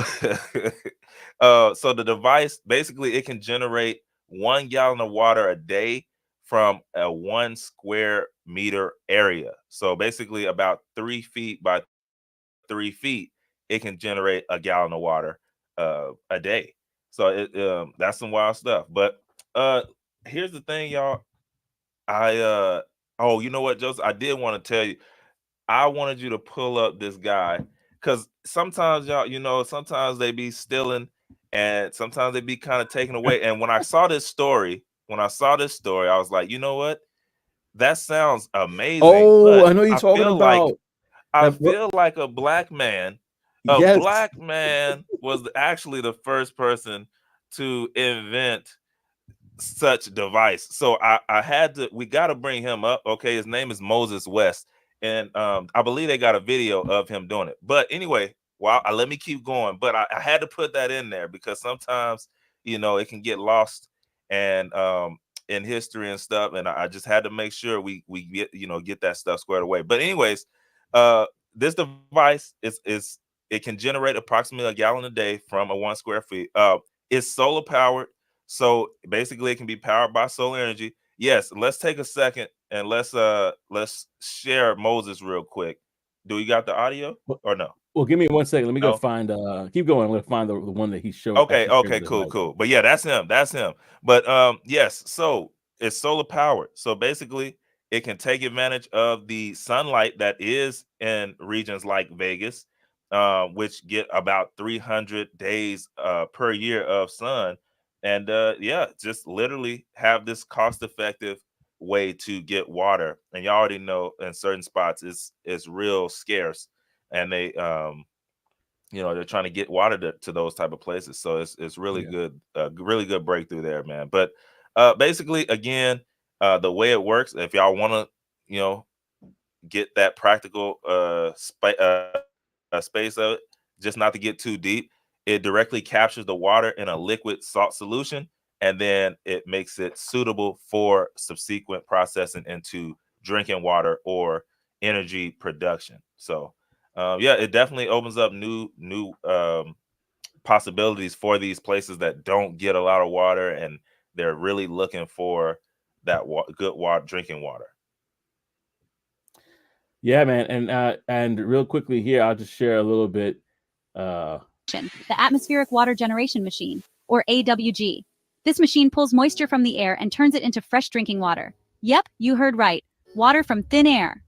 the device basically it can generate 1 gallon of water a day from a 1 square meter area. So basically about 3 feet by 3 feet, it can generate a gallon of water a day. So that's some wild stuff. But uh here's the thing, y'all. I oh, you know what, Joseph? I did want to tell you. I wanted you to pull up this guy because sometimes y'all, sometimes they be stealing and sometimes they be kind of taken away. And when I saw this story, I was like, you know what? That sounds amazing. Oh, But I know you're I talking feel like about that. a Yes. black man was actually the first person to invent such device. So I had to we got to bring him up. Okay, his name is Moses West, and I believe they got a video of him doing it. But anyway, let me keep going. But I had to put that in there because sometimes it can get lost and in history and stuff, and I just had to make sure we get that stuff squared away. But anyways, this device is it can generate approximately a gallon a day from a 1 square feet. It's solar powered, so basically it can be powered by solar energy. Yes, let's take a second and let's share Moses real quick. Do you got the audio or no? Well, give me 1 second. Let me go No? find. Keep going. I'm gonna find the one that he showed. Okay, Actually shared okay, the cool, device. cool. But yeah, that's him. That's him. But yes, so it's solar powered. So basically it can take advantage of the sunlight that is in regions like Vegas, which get about 300 days per year of sun. And yeah, just literally have this cost-effective way to get water. And you already know in certain spots it's real scarce. And they're trying to get water to those type of places. So it's really Yeah. good, really good breakthrough there, man. But basically, again, the way it works, if y'all want to, get that practical space of it, just not to get too deep, it directly captures the water in a liquid salt solution, and then it makes it suitable for subsequent processing into drinking water or energy production. So yeah, it definitely opens up new possibilities for these places that don't get a lot of water and they're really looking for that good water, drinking water. Yeah, man. And real quickly here, I'll just share a little bit. The atmospheric water generation machine, or AWG. This machine pulls moisture from the air and turns it into fresh drinking water. Yep, you heard right. Water from thin air.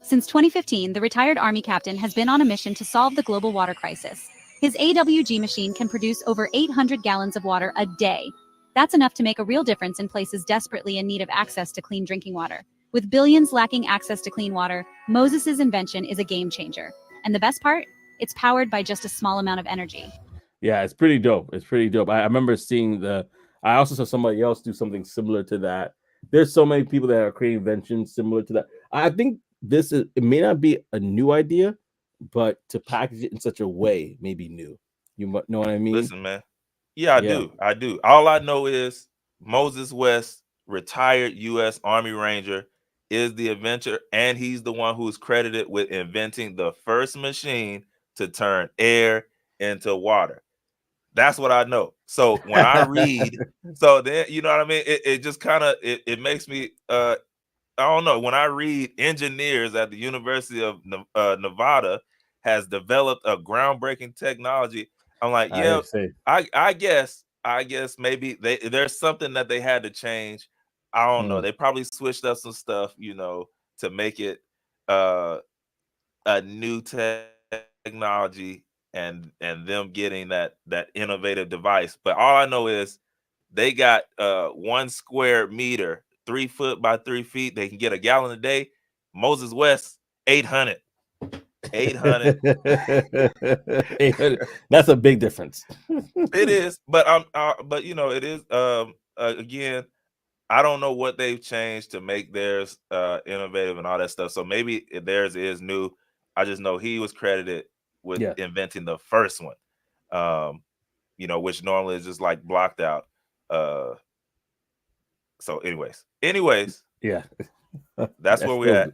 Since 2015, the retired Army captain has been on a mission to solve the global water crisis. His AWG machine can produce over 800 gallons of water a day. That's enough to make a real difference in places desperately in need of access to clean drinking water. With billions lacking access to clean water, Moses' invention is a game changer. And the best part? It's powered by just a small amount of energy. Yeah, it's pretty dope. It's pretty dope. I remember seeing I also saw somebody else do something similar to that. There's so many people that are creating inventions similar to that. I think it may not be a new idea, but to package it in such a way may be new. You know what I mean? Listen, man. Yeah, I Yeah. do. I do. All I know is Moses West, retired U.S. Army Ranger, is the inventor, and he's the one who is credited with inventing the first machine to turn air into water. That's what I know. So when I read, so then you know what I mean. It just kind of it makes me I don't know. When I read engineers at the University of Nevada has developed a groundbreaking technology, I'm like, I yeah, say. I guess maybe there's something that they had to change. I don't know. They probably switched up some stuff, to make it a new technology and them getting that innovative device. But all I know is they got 1 square meter, 3 foot by 3 feet. They can get a gallon a day. Moses West, 800. 800. 800. That's a big difference. It is, but it is again, I don't know what they've changed to make theirs innovative and all that stuff. So maybe theirs is new. I just know he was credited with Yeah. inventing the first one. Which normally is just like blocked out. So anyways, Yeah. that's where we're at.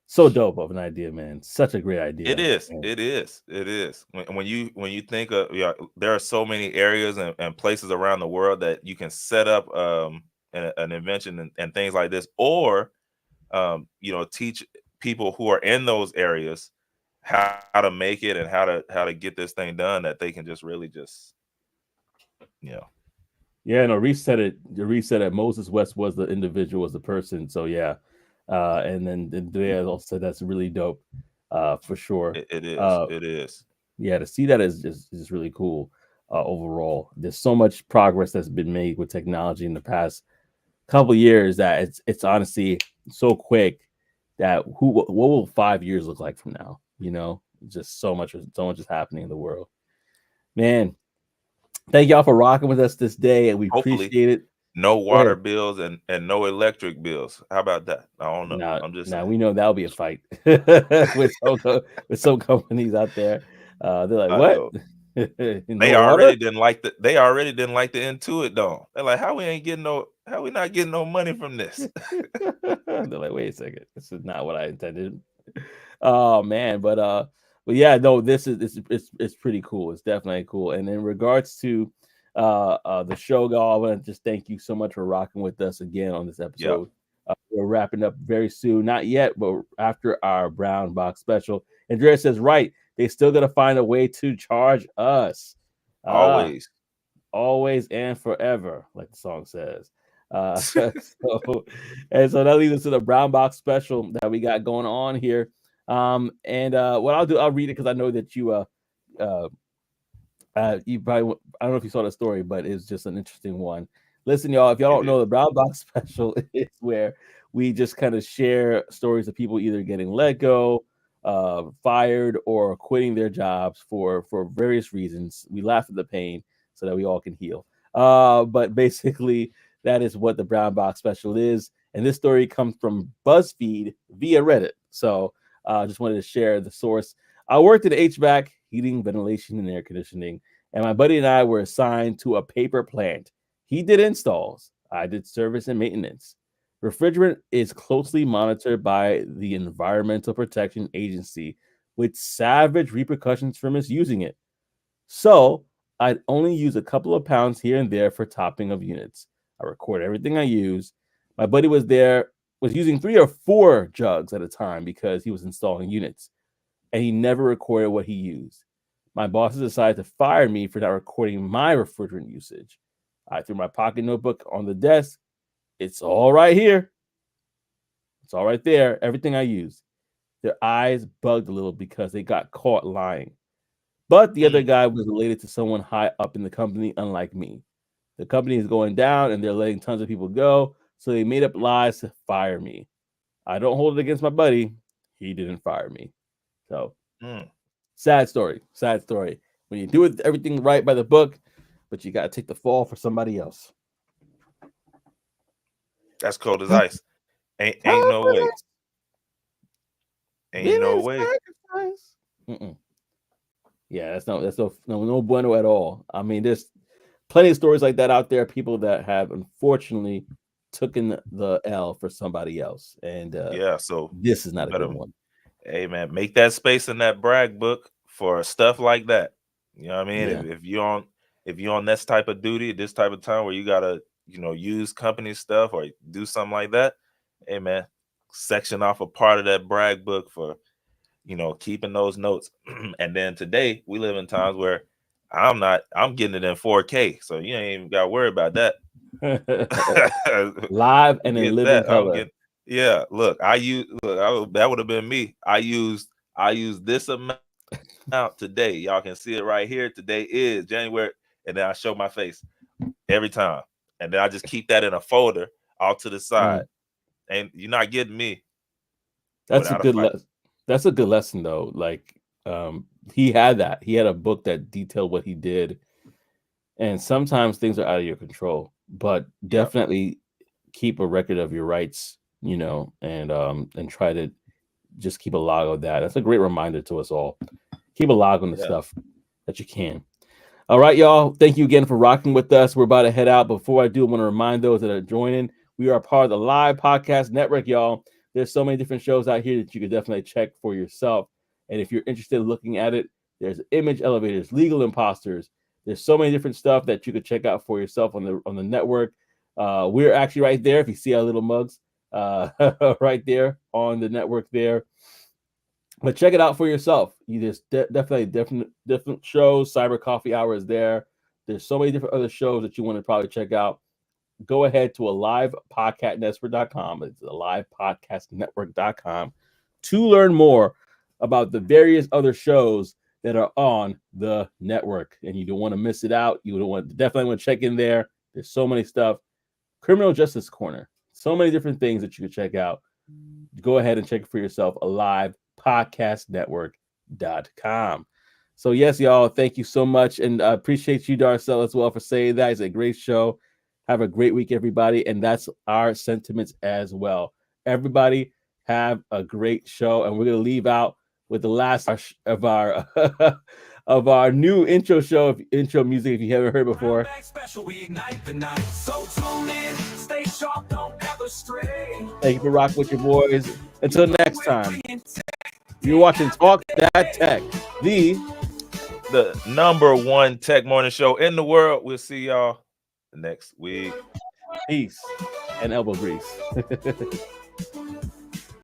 So dope of an idea, man. Such a great idea. It is. Man. It is. It is. When you think of, there are so many areas and places around the world that you can set up an invention and things like this, or teach people who are in those areas how to make it and how to get this thing done, that they can just really just Yeah, no, reset it. The reset at Moses West was the individual, was the person. So yeah. And then they also said that's really dope, for sure. It is. It is. Yeah, to see that is just really cool. Overall, there's so much progress that's been made with technology in the past couple years that it's honestly so quick that what will 5 years look like from now? Just so much is happening in the world, man. Thank y'all for rocking with us this day, and we appreciate it. No water bills and no electric bills. How about that? I don't know. I'm just now we know that'll be a fight with some companies out there. They're like, what? They already didn't like the Intuit Dome. They're like, how we not getting no money from this? They're like, wait a second, this is not what I intended. Oh man, but yeah, no, this is it's pretty cool. It's definitely cool. And in regards to the show, y'all, I want to just thank you so much for rocking with us again on this episode. We're wrapping up very soon, not yet, but after our brown box special. Andrea says, right, they still gotta find a way to charge us. Always and forever, like the song says. So that leads us to the brown box special that we got going on here. And what I'll do, I'll read it because I know that you probably, I don't know if you saw the story, but it's just an interesting one. Listen, y'all, if y'all don't know, the brown box special is where we just kind of share stories of people either getting let go, fired, or quitting their jobs for various reasons. We laugh at the pain so that we all can heal. But basically, that is what the brown box special is. And this story comes from BuzzFeed via Reddit. So I just wanted to share the source. I worked in HVAC, heating, ventilation, and air conditioning, and my buddy and I were assigned to a paper plant. He did installs. I did service and maintenance. Refrigerant is closely monitored by the Environmental Protection Agency, with savage repercussions for misusing it. So I'd only use a couple of pounds here and there for topping of units. I record everything I use. My buddy was using 3 or 4 jugs at a time because he was installing units, and he never recorded what he used. My bosses decided to fire me for not recording my refrigerant usage. I threw my pocket notebook on the desk. It's all right here. It's all right there. Everything I used. Their eyes bugged a little because they got caught lying. But the other guy was related to someone high up in the company, unlike me. The company is going down and they're letting tons of people go, so they made up lies to fire me. I don't hold it against my buddy. He didn't fire me. So, sad story. Sad story. When you do everything right by the book, but you got to take the fall for somebody else. That's cold as ice. Ain't no way. Ain't no way. Yeah, that's no bueno at all. I mean, there's plenty of stories like that out there. People that have unfortunately taken the L for somebody else, and so this is not a good one. Hey man, make that space in that brag book for stuff like that. You know what I mean? Yeah. If you're on this type of duty, this type of time where you gotta use company stuff or do something like that, hey man, section off a part of that brag book for keeping those notes. And then today we live in times where I'm getting it in 4K, so you ain't even gotta worry about that. Live and in Get living that. color. Yeah, look, that would have been me. I used this amount today. Y'all can see it right here. Today is January, and then I show my face every time, and then I just keep that in a folder off to the side. And you're not getting me. That's a good that's a good lesson though. Like he had a book that detailed what he did, and sometimes things are out of your control, but definitely keep a record of your rights, you know, and try to just keep a log of that. That's a great reminder to us all. Keep a log on the stuff that you can. All right, y'all. Thank you again for rocking with us. We're about to head out. Before I do, I want to remind those that are joining, we are part of the Live Podcast Network, y'all. There's so many different shows out here that you could definitely check for yourself. And if you're interested in looking at it, there's Image Elevators, Legal Imposters. There's so many different stuff that you could check out for yourself on the network. We're actually right there. If you see our little mugs, right there on the network there. But check it out for yourself. There's definitely different shows. Cyber Coffee Hour is there. There's so many different other shows that you want to probably check out. Go ahead to alivepodcastnetwork.com. It's alivepodcastnetwork.com to learn more about the various other shows that are on the network. And you don't want to miss it out. You definitely want to check in there. There's so many stuff. Criminal Justice Corner. So many different things that you can check out. Go ahead and check it for yourself. alivepodcastnetwork.com. So yes, y'all, thank you so much. And I appreciate you, Darcel, as well, for saying that. It's a great show. Have a great week, everybody. And that's our sentiments as well. Everybody have a great show. And we're going to leave out with the last of our of our new intro intro music, if you haven't heard before. Thank you for rocking with your boys. Until next time, you're watching Talk That Tech, the #1 tech morning show in the world. We'll see y'all next week. Peace and elbow grease.